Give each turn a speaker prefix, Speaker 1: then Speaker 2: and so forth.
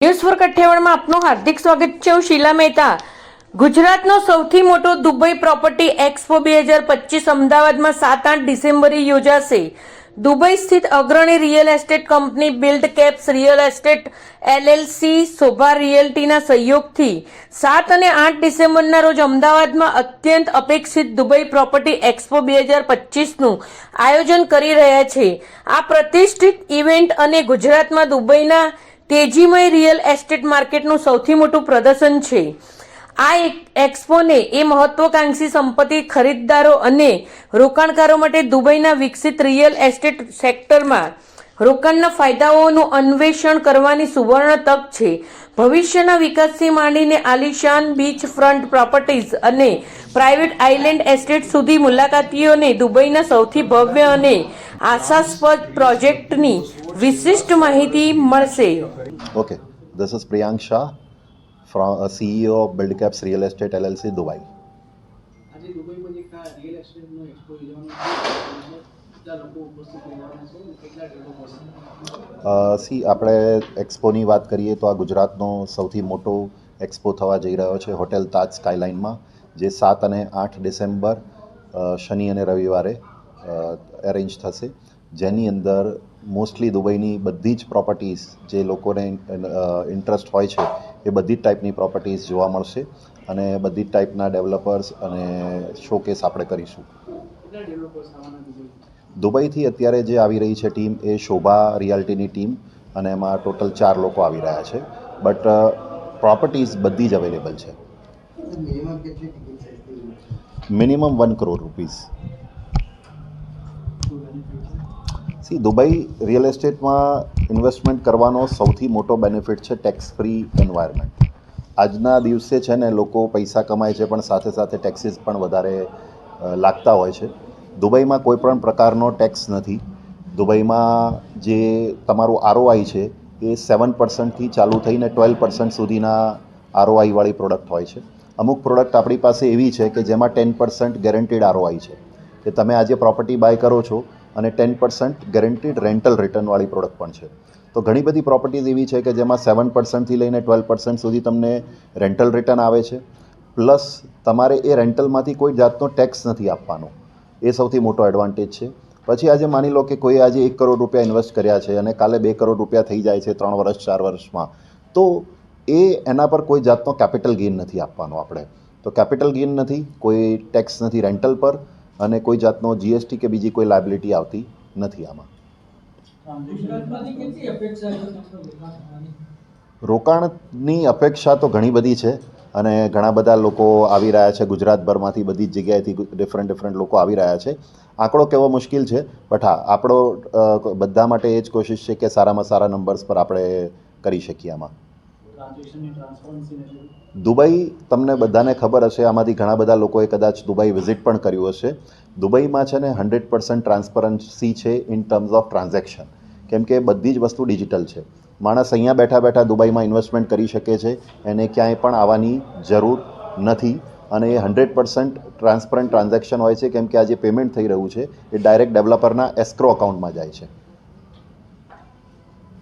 Speaker 1: News for કઠિયાવાડમાં આપનું હાર્દિક સ્વાગત છે. હું શીલા મહેતા. ગુજરાતનો સૌથી મોટો દુબઈ પ્રોપર્ટી એક્સપો 2025 અમદાવાદમાં 7-8 ડિસેમ્બરે યોજાશે. દુબઈ સ્થિત અગ્રણી real estate company Build Caps real estate LLC Shobha રિયલ્ટીના સહયોગથી 7 અને 8 ડિસેમ્બરના રોજ અમદાવાદમાં અત્યંત અપેક્ષિત દુબઈ પ્રોપર્ટી એક્સપો 2025નું આયોજન કરી રહ્યા છે. આ પ્રતિષ્ઠિત ઇવેન્ટ અને ગુજરાતમાં દુબઈના તેજીમય રિયલ એસ્ટેટ માર્કેટનું સૌથી મોટું પ્રદર્શન છે. આ એક્સપોને એ મહત્વાકાંક્ષી સંપત્તિ ખરીદદારો અને રોકાણકારો માટે દુબઈના વિકસિત રિયલ એસ્ટેટ સેક્ટરમાં રોકાણના ફાયદાઓનું અન્વેષણ કરવાની સુવર્ણ તક છે. ભવિષ્યના વિકાસથી માંડીને આલિશાન બીચ ફ્રન્ટ પ્રોપર્ટીઝ અને પ્રાઇવેટ આઇલેન્ડ એસ્ટેટ સુધી મુલાકાતીઓને દુબઈના સૌથી ભવ્ય અને આશાસ્પદ પ્રોજેક્ટની વિશિષ્ટ માહિતી મળશે.
Speaker 2: Okay, this is Priyank Shah, from CEO of Build Caps Real Estate LLC, Dubai.
Speaker 3: આજે દુબઈમાં જે રિયલ એસ્ટેટનો એક્સપો યોજવાનો કેટલા લોકો ઉપસ્થિત રહેવાના છે અને કેટલા ડેવલપર્સ?
Speaker 2: આપણે એક્સપોની વાત કરીએ તો આ ગુજરાતનો સૌથી મોટો એક્સપો થવા જઈ રહ્યો છે હોટેલ તાજ સ્કાયલાઇનમાં, જે 7 અને 8 ડિસેમ્બર શનિ અને રવિવારે એરેન્જ થશે, જેની અંદર મોસ્ટલી દુબઈની બધી જ પ્રોપર્ટીઝ જે લોકોને ઇન્ટરેસ્ટ હોય છે એ બધી જ ટાઈપની પ્રોપર્ટીઝ જોવા મળશે અને બધી જ ટાઈપના ડેવલપર્સ અને શોકેસ આપણે કરીશું.
Speaker 3: કેટલા ડેવલપર્સ આવવાના દુબઈ?
Speaker 2: દુબઈથી અત્યારે જે આવી રહી છે ટીમ એ શોભા રિયાલ્ટીની ટીમ, અને એમાં ટોટલ 4 લોકો આવી રહ્યા છે, બટ પ્રોપર્ટીઝ બધી જ અવેલેબલ છે. Minimum 1 crore rupees. Dubai real એસ્ટેટમાં ઇન્વેસ્ટમેન્ટ કરવાનો સૌથી મોટો બેનિફિટ છે ટેક્સ ફ્રી એન્વાયરમેન્ટ. આજના દિવસે છે ને લોકો પૈસા કમાય છે પણ સાથે સાથે ટેક્સીસ પણ વધારે લાગતા હોય છે. દુબઈમાં કોઈ પણ પ્રકારનો ટેક્સ નથી. દુબઈમાં જે તમારું ROI છે એ 7%થી ચાલુ થઈને 12% સુધીના ROI વાળી પ્રોડક્ટ હોય છે. અમુક પ્રોડક્ટ આપણી પાસે એવી છે કે જેમાં 10% ગેરંટીડ ROI છે, કે તમે આજે પ્રોપર્ટી બાય કરો છો અને 10% ગેરંટીડ રેન્ટલ રિટર્નવાળી પ્રોડક્ટ પણ છે. તો ઘણી બધી પ્રોપર્ટીઝ એવી છે કે જેમાં 7%થી લઈને 12% સુધી તમને રેન્ટલ રિટર્ન આવે છે, પ્લસ તમારે એ રેન્ટલમાંથી કોઈ જાતનો ટેક્સ નથી આપવાનો. એ સૌથી મોટો એડવાન્ટેજ છે. પછી આજે માની લો કે કોઈ આજે 1 કરોડ રૂપિયા ઇન્વેસ્ટ કર્યા છે અને કાલે 2 કરોડ રૂપિયા થઈ જાય છે 3 વર્ષ 4 વર્ષમાં, તો એના પર કોઈ જાતનો કેપિટલ ગેઇન નથી આપવાનો આપણે. તો કેપિટલ ગેઇન નથી, કોઈ ટેક્સ નથી રેન્ટલ પર, અને કોઈ જાતનો GST કે બીજી કોઈ લાયબિલિટી આવતી નથી આમાં. રોકાણની અપેક્ષા તો ઘણી બધી છે અને ઘણા બધા લોકો આવી રહ્યા છે ગુજરાતભરમાંથી, બધી જ જગ્યાએથી ડિફરન્ટ લોકો આવી રહ્યા છે. આંકડો કહેવો મુશ્કેલ છે, બટ હા, આપણો બધા માટે એ જ કોશિશ છે કે સારામાં સારા નંબર્સ પર આપણે કરી શકીએ આમાં. દુબઈ તમને બધાને ખબર હશે, આમાંથી ઘણા બધા લોકોએ કદાચ દુબઈ વિઝિટ પણ કર્યું હશે. દુબઈમાં છે ને 100% ટ્રાન્સપરન્સી છે ઇન ટર્મ્સ ઓફ ટ્રાન્ઝેક્શન, કેમ કે બધી જ વસ્તુ ડિજિટલ છે. માણસ અહીંયા બેઠા બેઠા દુબઈમાં ઇન્વેસ્ટમેન્ટ કરી શકે છે, એને ક્યાંય પણ આવવાની જરૂર નથી, અને એ 100% ટ્રાન્સપરન્ટ ટ્રાન્ઝેક્શન હોય છે, કેમ કે આ જે પેમેન્ટ થઈ રહ્યું છે એ ડાયરેક્ટ ડેવલપરના એસ્ક્રો અકાઉન્ટમાં જાય છે.